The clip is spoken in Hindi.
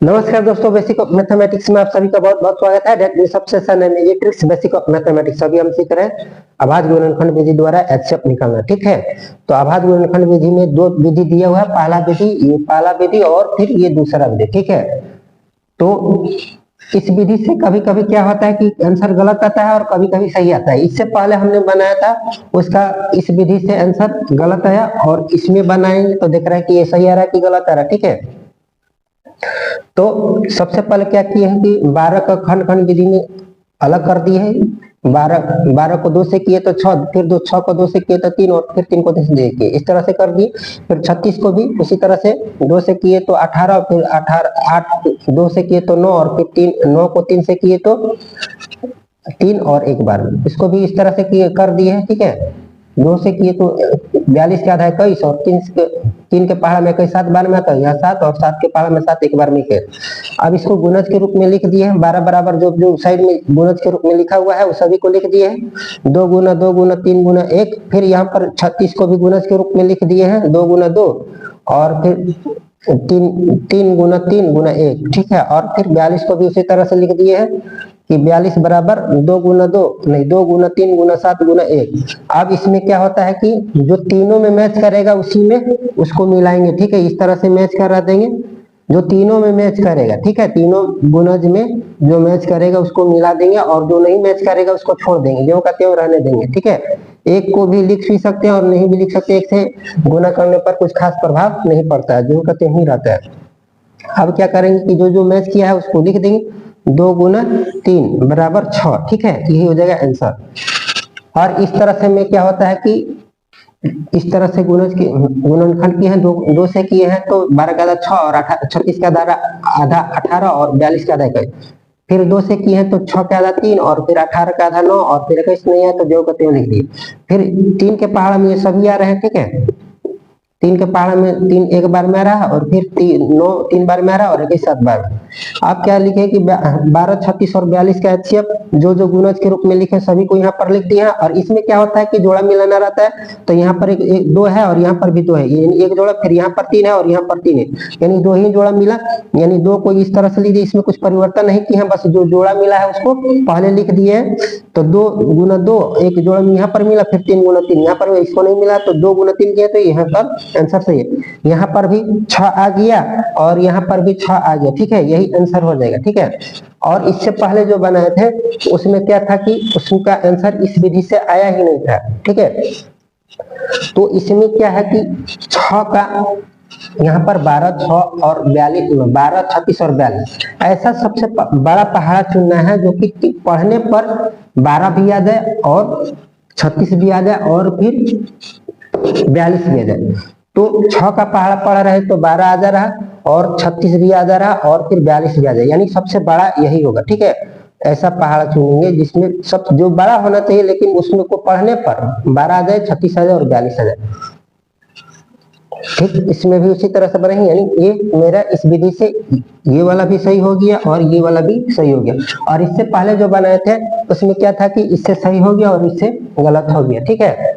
नमस्कार दोस्तों, बेसिक ऑफ मैथमेटिक्स में आप सभी का बहुत बहुत स्वागत है। डेट सबसे आसान है ये ट्रिक्स बेसिक ऑफ मैथमेटिक्स अभी हम सीख रहे हैं अभाज्य गुणनखंड विधि द्वारा एचसीएफ निकालना। ठीक है, तो अभाज्य गुणनखंड विधि में दो विधि दिया हुआ है, पहला विधि, ये पहला विधि और फिर ये दूसरा विधि। ठीक है, तो इस विधि से कभी कभी क्या होता है कि आंसर गलत आता है और कभी कभी सही आता है। इससे पहले हमने बनाया था उसका, इस विधि से आंसर गलत आया और इसमें बनाएंगे तो देख रहे हैं कि ये सही आ रहा है कि गलत आ रहा है। ठीक है, तो सबसे पहले क्या किए हैं कि 12 का खंड खंड विधि में अलग कर दिए हैं। 12 को 2 से किए तो 6, फिर 6 को 2 से किए तो 3 और फिर 3 को 2 से किए, इस तरह से कर दिए। फिर 36 को भी उसी तरह से 2 से किए तो 18, फिर 8 2 से किए तो 9 और फिर 9 को 3 से किए तो 3 और एक बार में, इसको भी इस तरह से किए कर दिए हैं। ठीक है, 2 से किए तो 42 का आधा 21 और 3 के पहाड़ा में 21 7 बार में आता है, यहाँ 7 और 7 के पहाड़ा में 7 एक बार में किए। अब इसको गुणज के रूप में लिख दिए हैं, 12 बराबर जो साइड में गुणज के रूप में लिखा हुआ है वो सभी को लिख दिए हैं। 2 गुना 2 गुना 3 गुना 1, फिर यहाँ पर 36 को भी गुणज के रूप में लिख दिए हैं, 2 गुना 2 और फिर 3 गुना 3 गुना 1। ठीक है, और फिर 42 को भी उसी तरह से लिख दिए हैं कि 42 बराबर 2 गुना 2 नहीं 2 गुना 3 गुना 7 गुना 1। अब इसमें क्या होता है कि जो तीनों में मैच करेगा उसी में उसको मिलाएंगे। ठीक है, इस तरह से मैच करा देंगे, जो तीनों में मैच करेगा। ठीक है, तीनों गुणज में जो मैच करेगा उसको मिला देंगे और जो नहीं मैच करेगा उसको छोड़ देंगे, जो का त्यों रहने देंगे। ठीक है, एक को भी लिख भी सकते हैं और नहीं भी लिख सकते, एक से गुना करने पर कुछ खास प्रभाव नहीं पड़ता है, जो का त्यों ही रहता है। अब क्या करेंगे कि जो मैच किया है उसको लिख देंगे, 2 गुना 3 बराबर 6। ठीक है, यही हो जाएगा आंसर। और इस तरह से में क्या होता है कि इस तरह से गुणनखंड किए हैं, 2 से किए हैं तो 12 का आधा 6 और 36 का आधा 18 और 42 का आधा 21। फिर 2 से किए हैं तो 6 का आधा 3 और फिर 18 का आधा 9 और फिर 21 नहीं है तो जो कहते हैं लिख दिए। फिर 3 के पहाड़ में ये सभी आ रहे हैं। ठीक है, 3 के पहाड़ में 3 एक बार में आ रहा है और फिर 9 3 बार में आ रहा है और 21 7 बार में। आप क्या लिखे कि 12 36 और 42 का एचसीएफ जो गुणज के रूप में लिखे सभी को यहाँ पर लिख दिया है। और इसमें क्या होता है कि जोड़ा मिलाना रहता है, तो यहाँ पर एक 2 है और यहाँ पर भी 2 है, यानी एक जोड़ा, फिर यहाँ पर 3 है और यहाँ पर 3 है, यानी 2 ही जोड़ा मिला, यानी 2 को इस तरह से लिख दिया। इसमें कुछ परिवर्तन नहीं किया, बस जो जोड़ा मिला है उसको पहले लिख दिए हैं। तो 2 गुना 2 एक जोड़ा यहाँ पर मिला, फिर 3 गुना 3 यहाँ पर, इसको नहीं मिला तो 2 गुना 3 किया तो यहाँ पर आंसर सही है। यहाँ पर भी 6 आ गया और यहाँ पर भी 6 आ गया। ठीक है, यही आंसर हो जाएगा। ठीक है, और इससे पहले जो बनाए थे उसमें क्या था कि उसका आंसर इस विधि से आया ही नहीं था। ठीक है, तो इसमें क्या है कि 6 का यहाँ पर 12 6 और 42 12 36 और 42 ऐसा सबसे बड़ा पहाड़ा चुनना है जो कि पढ़ने पर 12 भी आ जाए और 36 भी आ जाए और फिर 42 भी आ जाए। तो 6 का पहाड़ा पढ़ रहे तो 12 आ जा रहा और 36 भी आ जा रहा और फिर 42 भी आ जाए, यानी सबसे बड़ा यही होगा। ठीक है, ऐसा पहाड़ा चुनेंगे जिसमें सब जो बड़ा होना चाहिए लेकिन उसमें को पढ़ने पर 12 आ जाए 36 आ जाए और 42 आ जाए। ठीक, इसमें भी उसी तरह से बनेंगे, यानी ये मेरा इस विधि से ये वाला भी सही हो गया और ये वाला भी सही हो गया। और इससे पहले जो बनाए थे उसमें क्या था कि इससे सही हो गया और इससे गलत हो गया। ठीक है,